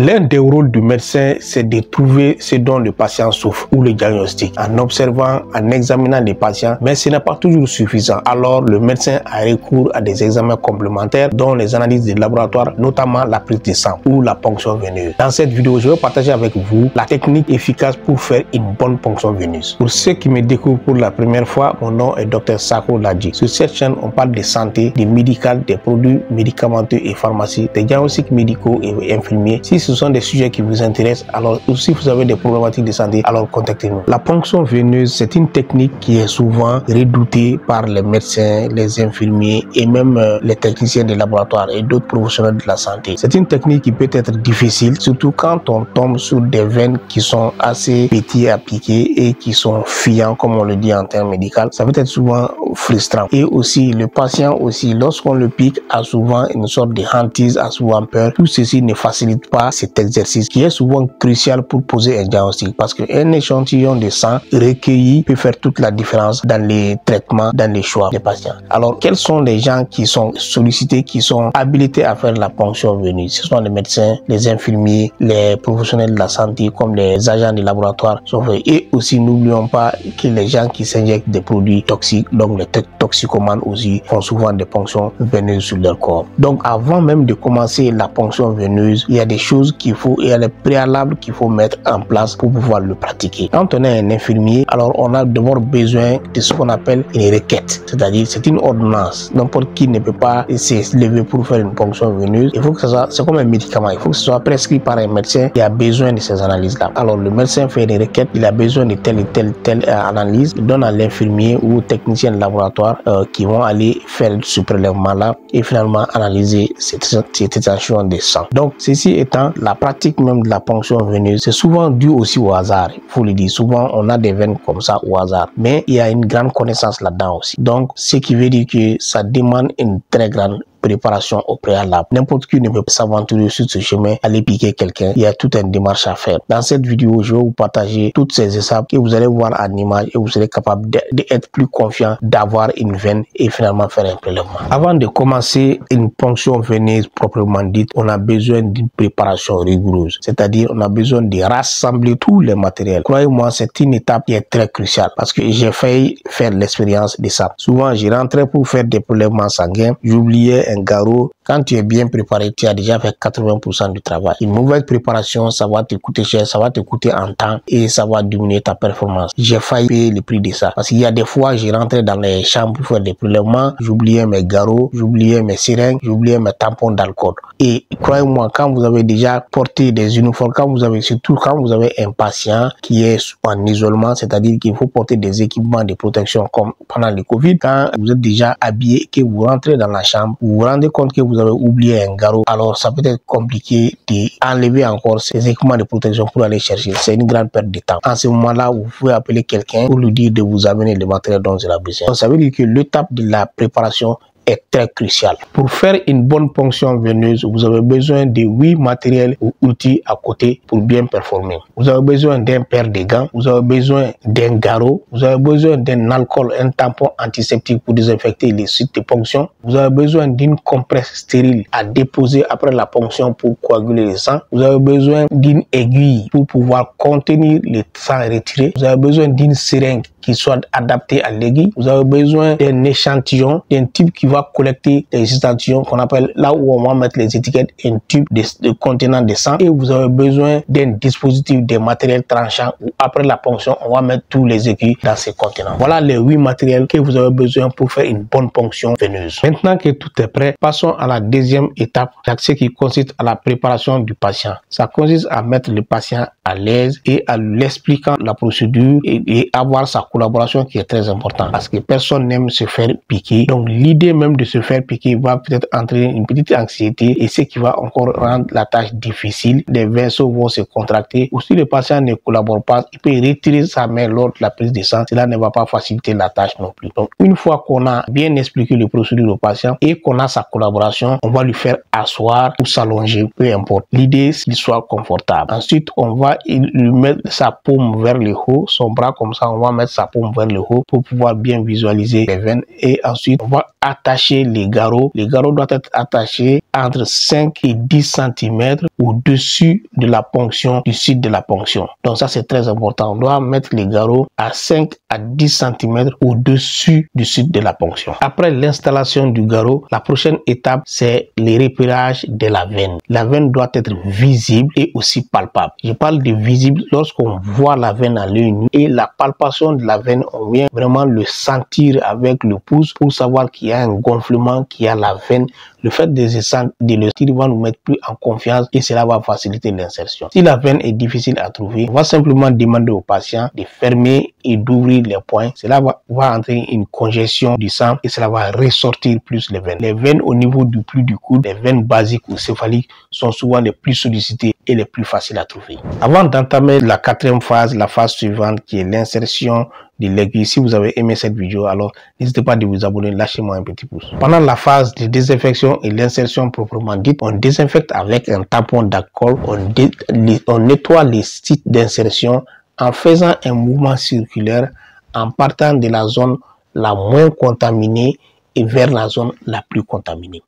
L'un des rôles du médecin, c'est de trouver ce dont le patient souffre ou le diagnostic en observant, en examinant les patients, mais ce n'est pas toujours suffisant. Alors, le médecin a recours à des examens complémentaires, dont les analyses de laboratoire, notamment la prise de sang ou la ponction veineuse. Dans cette vidéo, je vais partager avec vous la technique efficace pour faire une bonne ponction veineuse. Pour ceux qui me découvrent pour la première fois, mon nom est Dr Sako Ladji. Sur cette chaîne, on parle de santé, des médicales, des produits médicamenteux et pharmacie, des diagnostics médicaux et infirmiers. Si ce sont des sujets qui vous intéressent, alors ou si vous avez des problématiques de santé, alors contactez-nous. La ponction veineuse, c'est une technique qui est souvent redoutée par les médecins, les infirmiers et même les techniciens de laboratoire et d'autres professionnels de la santé. C'est une technique qui peut être difficile, surtout quand on tombe sur des veines qui sont assez petites à piquer et qui sont fiants, comme on le dit en termes médicaux. Ça peut être souvent frustrant. Et aussi, le patient aussi, lorsqu'on le pique, a souvent une sorte de hantise, a souvent peur. Tout ceci ne facilite pas cet exercice qui est souvent crucial pour poser un diagnostic, parce qu'un échantillon de sang recueilli peut faire toute la différence dans les traitements, dans les choix des patients. Alors, quels sont les gens qui sont sollicités, qui sont habilités à faire la ponction veineuse? Ce sont les médecins, les infirmiers, les professionnels de la santé, comme les agents de laboratoire. Et aussi, n'oublions pas que les gens qui s'injectent des produits toxiques, donc les toxicomanes aussi, font souvent des ponctions veineuses sur leur corps. Donc, avant même de commencer la ponction veineuse, il y a des choses qu'il faut, il y a les préalables qu'il faut mettre en place pour pouvoir le pratiquer. Quand on est un infirmier, alors on a d'abord besoin de ce qu'on appelle une requête, c'est-à-dire c'est une ordonnance. N'importe qui ne peut pas se lever pour faire une ponction veineuse. Il faut que ça soit, c'est comme un médicament, il faut que ce soit prescrit par un médecin qui a besoin de ces analyses-là. Alors le médecin fait une requête, il a besoin de telle et telle analyse, il donne à l'infirmier ou au technicien de laboratoire qui vont aller faire ce prélèvement-là et finalement analyser cet échantillon de sang. Donc ceci étant, la pratique même de la ponction veineuse, c'est souvent dû aussi au hasard. Il faut le dire, souvent on a des veines comme ça au hasard, mais il y a une grande connaissance là-dedans aussi. Donc ce qui veut dire que ça demande une très grande préparation au préalable. N'importe qui ne peut pas s'aventurer sur ce chemin, aller piquer quelqu'un. Il y a toute une démarche à faire. Dans cette vidéo, je vais vous partager toutes ces étapes que vous allez voir en image et vous serez capable d'être plus confiant, d'avoir une veine et finalement faire un prélèvement. Avant de commencer une ponction veineuse proprement dite, on a besoin d'une préparation rigoureuse. C'est-à-dire, on a besoin de rassembler tous les matériels. Croyez-moi, c'est une étape qui est très cruciale parce que j'ai failli faire l'expérience de ça. Souvent, j'y rentrais pour faire des prélèvements sanguins. J'oubliais un garrot. Quand tu es bien préparé, tu as déjà fait 80% du travail. Une mauvaise préparation, ça va te coûter cher, ça va te coûter en temps et ça va diminuer ta performance. J'ai failli payer le prix de ça. Parce qu'il y a des fois, j'ai rentré dans les chambres pour faire des prélèvements, j'oubliais mes garrots, j'oubliais mes seringues, j'oubliais mes tampons d'alcool. Et croyez-moi, quand vous avez déjà porté des uniformes, surtout quand vous avez un patient qui est en isolement, c'est-à-dire qu'il faut porter des équipements de protection comme pendant le Covid, quand vous êtes déjà habillé et que vous rentrez dans la chambre, vous vous rendez compte que vous avez oublié un garrot, alors ça peut être compliqué d'enlever encore ces équipements de protection pour aller chercher. C'est une grande perte de temps. En ce moment-là, vous pouvez appeler quelqu'un pour lui dire de vous amener le matériel dont il a besoin. Donc, ça veut dire que l'étape de la préparation est très crucial. Pour faire une bonne ponction veineuse, vous avez besoin de 8 matériels ou outils à côté pour bien performer. Vous avez besoin d'un paire de gants, vous avez besoin d'un garrot, vous avez besoin d'un alcool, un tampon antiseptique pour désinfecter les sites de ponction, vous avez besoin d'une compresse stérile à déposer après la ponction pour coaguler le sang, vous avez besoin d'une aiguille pour pouvoir contenir le sang retiré, vous avez besoin d'une seringue qui soit adaptée à l'aiguille, vous avez besoin d'un échantillon, d'un tube qui va collecter les échantillons qu'on appelle là où on va mettre les étiquettes, un tube de contenant de sang, et vous avez besoin d'un dispositif de matériel tranchant où après la ponction on va mettre tous les aiguilles dans ces contenants. Voilà les 8 matériels que vous avez besoin pour faire une bonne ponction veineuse. Maintenant que tout est prêt, passons à la deuxième étape, ce qui consiste à la préparation du patient. Ça consiste à mettre le patient à l'aise et à lui expliquer la procédure et avoir sa collaboration qui est très importante parce que personne n'aime se faire piquer. Donc l'idée même de se faire piquer va peut-être entraîner une petite anxiété et ce qui va encore rendre la tâche difficile. Des vaisseaux vont se contracter ou si le patient ne collabore pas, il peut retirer sa main lors de la prise de sang. Cela ne va pas faciliter la tâche non plus. Donc une fois qu'on a bien expliqué le procédure au patient et qu'on a sa collaboration, on va lui faire asseoir ou s'allonger, peu importe. L'idée c'est qu'il soit confortable. Ensuite, on va lui mettre sa paume vers le haut, son bras comme ça, on va mettre sa paume vers le haut pour pouvoir bien visualiser les veines. Et ensuite, on va attacher les garrots. Les garrots doivent être attachés entre 5 et 10 cm au-dessus de la ponction, du site de la ponction. Donc ça, c'est très important. On doit mettre les garrots à 5 à 10 cm au-dessus du site de la ponction. Après l'installation du garrot, la prochaine étape, c'est le repérage de la veine. La veine doit être visible et aussi palpable. Je parle de visible lorsqu'on voit la veine à l'œil nu, et la palpation de la veine, on vient vraiment le sentir avec le pouce pour savoir qu'il y a un gonflement, qu'il y a la veine. Le fait de le sentir va nous mettre plus en confiance et cela va faciliter l'insertion. Si la veine est difficile à trouver, on va simplement demander au patient de fermer et d'ouvrir les points. Cela va entraîner une congestion du sang et cela va ressortir plus les veines. Les veines au niveau du plus du coude, les veines basiques ou céphaliques sont souvent les plus sollicitées et les plus faciles à trouver. Avant d'entamer la quatrième phase, la phase suivante qui est l'insertion de l'aiguille. Si vous avez aimé cette vidéo, alors n'hésitez pas à vous abonner, lâchez-moi un petit pouce. Pendant la phase de désinfection et l'insertion proprement dite, on désinfecte avec un tampon d'alcool, on nettoie les sites d'insertion en faisant un mouvement circulaire en partant de la zone la moins contaminée et vers la zone la plus contaminée.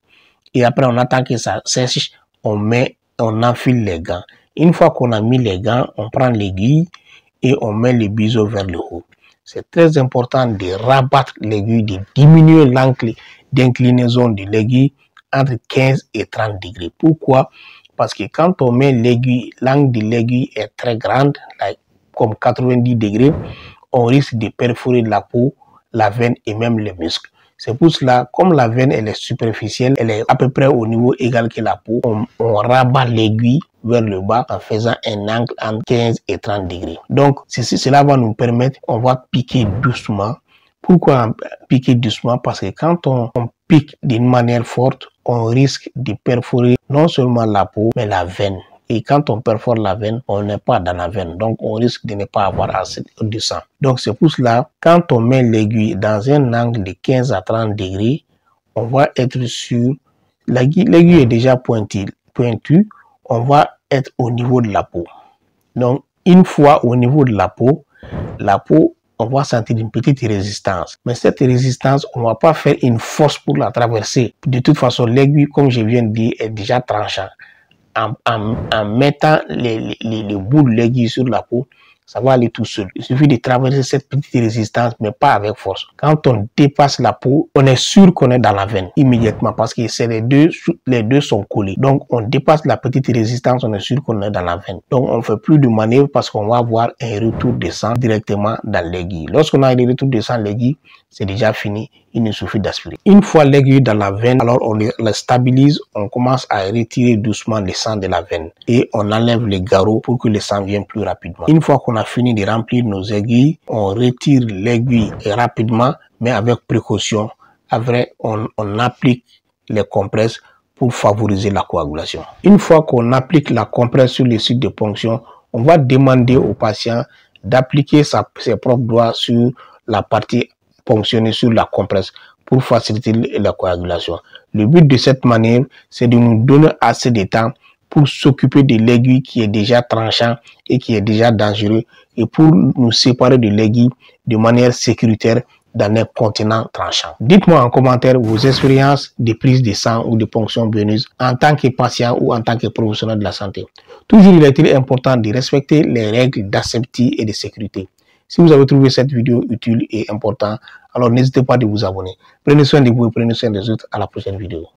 Et après, on attend que ça sèche, on enfile les gants. Une fois qu'on a mis les gants, on prend l'aiguille et on met les biseaux vers le haut. C'est très important de rabattre l'aiguille, de diminuer l'angle d'inclinaison de l'aiguille entre 15 et 30 degrés. Pourquoi? Parce que quand on met l'aiguille, l'angle de l'aiguille est très grande, comme 90 degrés, on risque de perforer la peau, la veine et même les muscles. C'est pour cela, comme la veine elle est superficielle, elle est à peu près au niveau égal que la peau, on rabat l'aiguille vers le bas en faisant un angle entre 15 et 30 degrés. Donc, cela va nous permettre, on va piquer doucement. Pourquoi piquer doucement? Parce que quand on pique d'une manière forte, on risque de perforer non seulement la peau, mais la veine. Et quand on perfore la veine, on n'est pas dans la veine. Donc, on risque de ne pas avoir assez de sang. Donc, c'est pour cela, quand on met l'aiguille dans un angle de 15 à 30 degrés, on va être sûr, l'aiguille est déjà pointue, on va être au niveau de la peau. Donc, une fois au niveau de la peau, on va sentir une petite résistance. Mais cette résistance, on ne va pas faire une force pour la traverser. De toute façon, l'aiguille, comme je viens de dire, est déjà tranchant. En mettant les bouts de l'aiguille sur la peau, ça va aller tout seul. Il suffit de traverser cette petite résistance, mais pas avec force. Quand on dépasse la peau, on est sûr qu'on est dans la veine immédiatement parce que c'est les deux sont collés. Donc, on dépasse la petite résistance, on est sûr qu'on est dans la veine. Donc, on ne fait plus de manœuvre parce qu'on va avoir un retour de sang directement dans l'aiguille. Lorsqu'on a un retour de sang, l'aiguille, c'est déjà fini. Il nous suffit d'aspirer. Une fois l'aiguille dans la veine, alors on la stabilise, on commence à retirer doucement le sang de la veine et on enlève les garrots pour que le sang vienne plus rapidement. Une fois qu'on a fini de remplir nos aiguilles, on retire l'aiguille rapidement, mais avec précaution. Après, on applique les compresses pour favoriser la coagulation. Une fois qu'on applique la compresse sur le site de ponction, on va demander au patient d'appliquer ses propres doigts sur la partie ponctionnée sur la compresse pour faciliter la coagulation. Le but de cette manœuvre, c'est de nous donner assez de temps pour s'occuper de l'aiguille qui est déjà tranchant et qui est déjà dangereux et pour nous séparer de l'aiguille de manière sécuritaire dans un contenant tranchant. Dites-moi en commentaire vos expériences de prise de sang ou de ponction veineuse en tant que patient ou en tant que professionnel de la santé. Toujours, il est important de respecter les règles d'aseptie et de sécurité. Si vous avez trouvé cette vidéo utile et importante, alors n'hésitez pas à vous abonner. Prenez soin de vous et prenez soin des autres. À la prochaine vidéo.